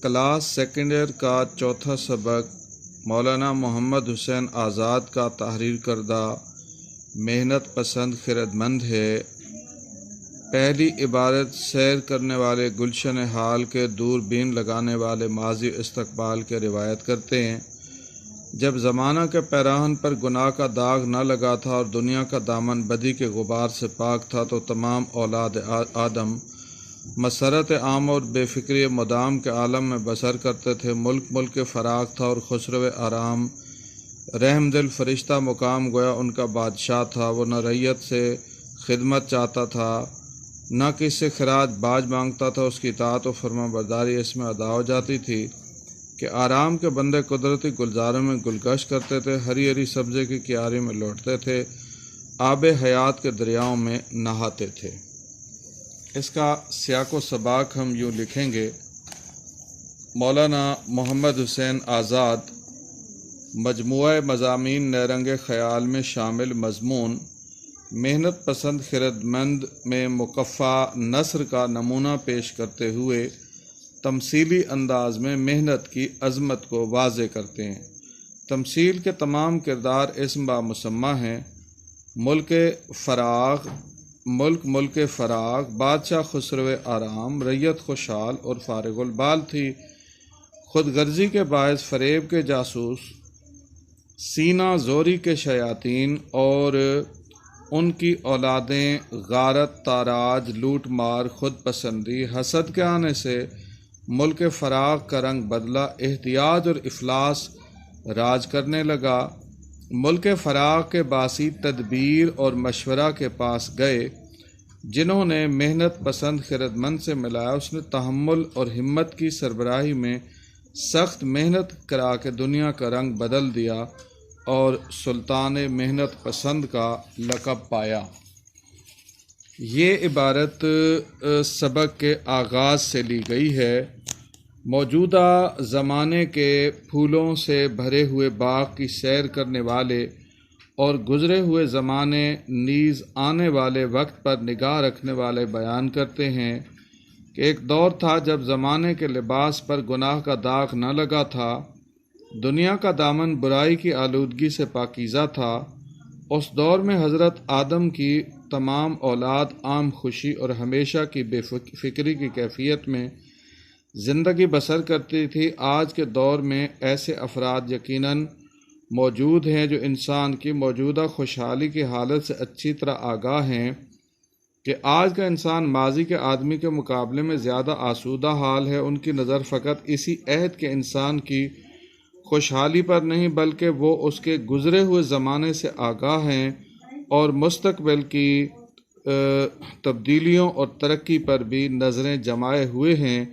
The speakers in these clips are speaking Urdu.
کلاس سیکنڈ ایئر کا چوتھا سبق مولانا محمد حسین آزاد کا تحریر کردہ محنت پسند خردمند ہے۔ پہلی عبارت سیر کرنے والے گلشن حال کے دوربین لگانے والے ماضی استقبال کے روایت کرتے ہیں۔ جب زمانہ کے پیراہن پر گناہ کا داغ نہ لگا تھا اور دنیا کا دامن بدی کے غبار سے پاک تھا تو تمام اولاد آدم مسرت عام اور بے فکری مدام کے عالم میں بسر کرتے تھے۔ ملک فراغ تھا اور خسرو آرام رحم دل فرشتہ مقام گویا ان کا بادشاہ تھا۔ وہ نہ ریت سے خدمت چاہتا تھا نہ کس سے خراج باج مانگتا تھا، اس کی اطاعت و فرما برداری اس میں ادا ہو جاتی تھی کہ آرام کے بندے قدرتی گلزاروں میں گلگش کرتے تھے، ہری ہری سبزے کی کیاری میں لوٹتے تھے، آب حیات کے دریاؤں میں نہاتے تھے۔ اس کا سیاق و سباق ہم یوں لکھیں گے: مولانا محمد حسین آزاد مجموعہ مضامین نیرنگ خیال میں شامل مضمون محنت پسند خردمند میں مقفع نثر کا نمونہ پیش کرتے ہوئے تمثیلی انداز میں محنت کی عظمت کو واضح کرتے ہیں۔ تمثیل کے تمام کردار اسم با مسمہ ہیں۔ ملک فراغ، بادشاہ خسرو آرام، ریت خوشحال اور فارغ البال تھی۔ خود غرضی کے باعث فریب کے جاسوس، سینہ زوری کے شیاطین اور ان کی اولادیں غارت، تاراج، لوٹ مار، خود پسندی، حسد کے آنے سے ملک فراغ کا رنگ بدلا، احتیاج اور افلاس راج کرنے لگا۔ ملک فراغ کے باسی تدبیر اور مشورہ کے پاس گئے، جنہوں نے محنت پسند خردمند سے ملایا۔ اس نے تحمل اور ہمت کی سربراہی میں سخت محنت کرا کے دنیا کا رنگ بدل دیا اور سلطان محنت پسند کا لقب پایا۔ یہ عبارت سبق کے آغاز سے لی گئی ہے۔ موجودہ زمانے کے پھولوں سے بھرے ہوئے باغ کی سیر کرنے والے اور گزرے ہوئے زمانے نیز آنے والے وقت پر نگاہ رکھنے والے بیان کرتے ہیں کہ ایک دور تھا جب زمانے کے لباس پر گناہ کا داغ نہ لگا تھا، دنیا کا دامن برائی کی آلودگی سے پاکیزہ تھا۔ اس دور میں حضرت آدم کی تمام اولاد عام خوشی اور ہمیشہ کی بے فکری کی کیفیت میں زندگی بسر کرتی تھی۔ آج کے دور میں ایسے افراد یقیناً موجود ہیں جو انسان کی موجودہ خوشحالی کی حالت سے اچھی طرح آگاہ ہیں کہ آج کا انسان ماضی کے آدمی کے مقابلے میں زیادہ آسودہ حال ہے۔ ان کی نظر فقط اسی عہد کے انسان کی خوشحالی پر نہیں بلکہ وہ اس کے گزرے ہوئے زمانے سے آگاہ ہیں اور مستقبل کی تبدیلیوں اور ترقی پر بھی نظریں جمائے ہوئے ہیں۔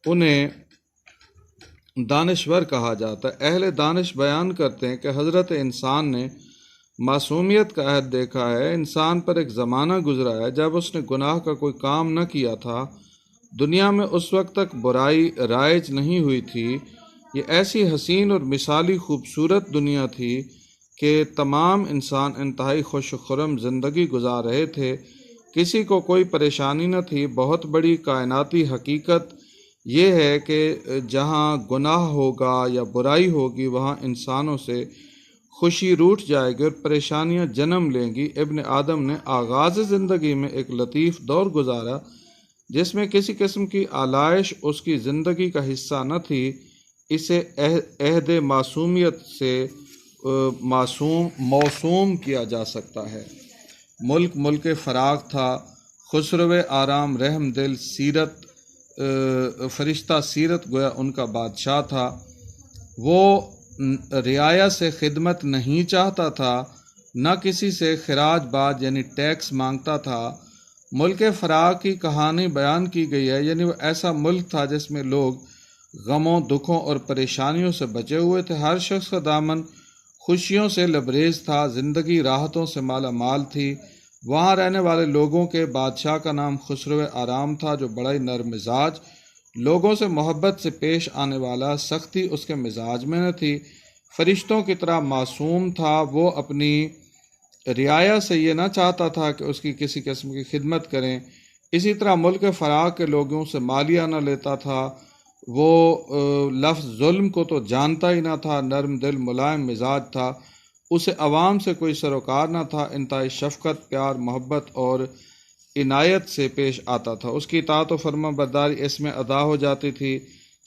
انہیں دانشور کہا جاتا ہے۔ اہل دانش بیان کرتے ہیں کہ حضرت انسان نے معصومیت کا عہد دیکھا ہے۔ انسان پر ایک زمانہ گزرا ہے جب اس نے گناہ کا کوئی کام نہ کیا تھا۔ دنیا میں اس وقت تک برائی رائج نہیں ہوئی تھی۔ یہ ایسی حسین اور مثالی خوبصورت دنیا تھی کہ تمام انسان انتہائی خوش و خرم زندگی گزار رہے تھے، کسی کو کوئی پریشانی نہ تھی۔ بہت بڑی کائناتی حقیقت یہ ہے کہ جہاں گناہ ہوگا یا برائی ہوگی وہاں انسانوں سے خوشی روٹھ جائے گی اور پریشانیاں جنم لیں گی۔ ابن آدم نے آغاز زندگی میں ایک لطیف دور گزارا جس میں کسی قسم کی آلائش اس کی زندگی کا حصہ نہ تھی۔ اسے عہد معصومیت سے موسوم کیا جا سکتا ہے۔ ملک فراغ تھا، خسرو آرام رحم دل فرشتہ سیرت گویا ان کا بادشاہ تھا۔ وہ رعایا سے خدمت نہیں چاہتا تھا، نہ کسی سے خراج باج یعنی ٹیکس مانگتا تھا۔ ملک فراغ کی کہانی بیان کی گئی ہے، یعنی وہ ایسا ملک تھا جس میں لوگ غموں، دکھوں اور پریشانیوں سے بچے ہوئے تھے۔ ہر شخص کا دامن خوشیوں سے لبریز تھا، زندگی راحتوں سے مالا مال تھی۔ وہاں رہنے والے لوگوں کے بادشاہ کا نام خسرو آرام تھا، جو بڑا ہی نرم مزاج، لوگوں سے محبت سے پیش آنے والا، سختی اس کے مزاج میں نہ تھی، فرشتوں کی طرح معصوم تھا۔ وہ اپنی رعایا سے یہ نہ چاہتا تھا کہ اس کی کسی قسم کی خدمت کریں۔ اسی طرح ملک فراغ کے لوگوں سے مالیہ نہ لیتا تھا۔ وہ لفظ ظلم کو تو جانتا ہی نہ تھا، نرم دل ملائم مزاج تھا، اسے عوام سے کوئی سروکار نہ تھا، انتہائی شفقت، پیار، محبت اور عنایت سے پیش آتا تھا۔ اس کی اطاعت و فرما برداری اس میں ادا ہو جاتی تھی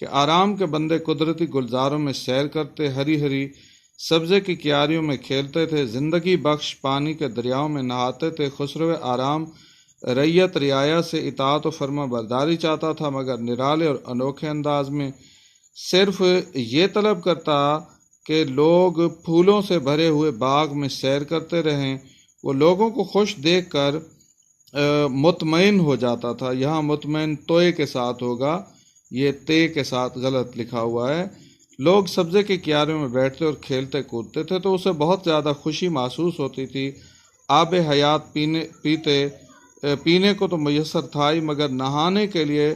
کہ آرام کے بندے قدرتی گلزاروں میں سیر کرتے، ہری ہری سبزے کی کیاریوں میں کھیلتے تھے، زندگی بخش پانی کے دریاؤں میں نہاتے تھے۔ خسرو آرام رعیت رعایا سے اطاعت و فرما برداری چاہتا تھا، مگر نرالے اور انوکھے انداز میں، صرف یہ طلب کرتا کہ لوگ پھولوں سے بھرے ہوئے باغ میں سیر کرتے رہیں۔ وہ لوگوں کو خوش دیکھ کر مطمئن ہو جاتا تھا۔ یہاں مطمئن توئے کے ساتھ ہوگا، یہ تے کے ساتھ غلط لکھا ہوا ہے۔ لوگ سبزے کے کیاروں میں بیٹھتے اور کھیلتے کودتے تھے تو اسے بہت زیادہ خوشی محسوس ہوتی تھی۔ آب حیات پینے کو تو میسر تھا ہی، مگر نہانے کے لیے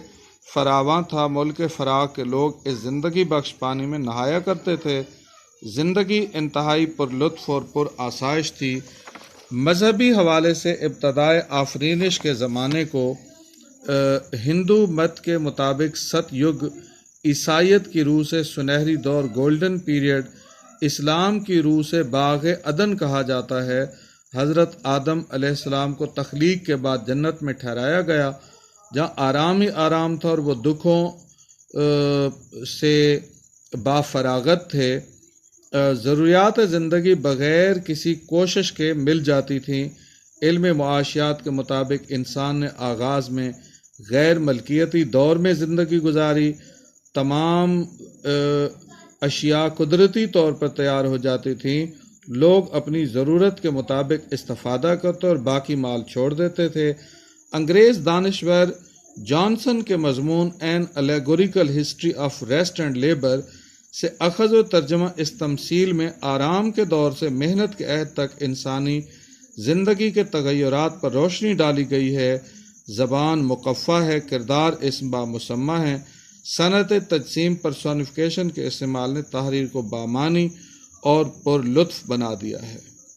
فراواں تھا۔ ملک فراق کے لوگ اس زندگی بخش پانی میں نہایا کرتے تھے۔ زندگی انتہائی پر لطف اور پر آسائش تھی۔ مذہبی حوالے سے ابتدائے آفرینش کے زمانے کو ہندو مت کے مطابق ست یگ، عیسائیت کی روح سے سنہری دور گولڈن پیریڈ، اسلام کی روح سے باغ عدن کہا جاتا ہے۔ حضرت آدم علیہ السلام کو تخلیق کے بعد جنت میں ٹھہرایا گیا، جہاں آرام ہی آرام تھا اور وہ دکھوں سے بافراغت تھے۔ ضروریات زندگی بغیر کسی کوشش کے مل جاتی تھیں۔ علم معاشیات کے مطابق انسان نے آغاز میں غیر ملکیتی دور میں زندگی گزاری۔ تمام اشیاء قدرتی طور پر تیار ہو جاتی تھیں، لوگ اپنی ضرورت کے مطابق استفادہ کرتے اور باقی مال چھوڑ دیتے تھے۔ انگریز دانشور جانسن کے مضمون an allegorical history of rest and labour سے اخذ و ترجمہ اس تمثیل میں آرام کے دور سے محنت کے عہد تک انسانی زندگی کے تغیرات پر روشنی ڈالی گئی ہے۔ زبان مقفع ہے، کردار اسم با مسمہ ہے۔ صنعت تجسیم پرسونیفیکیشن کے استعمال نے تحریر کو بامعنی اور پر لطف بنا دیا ہے۔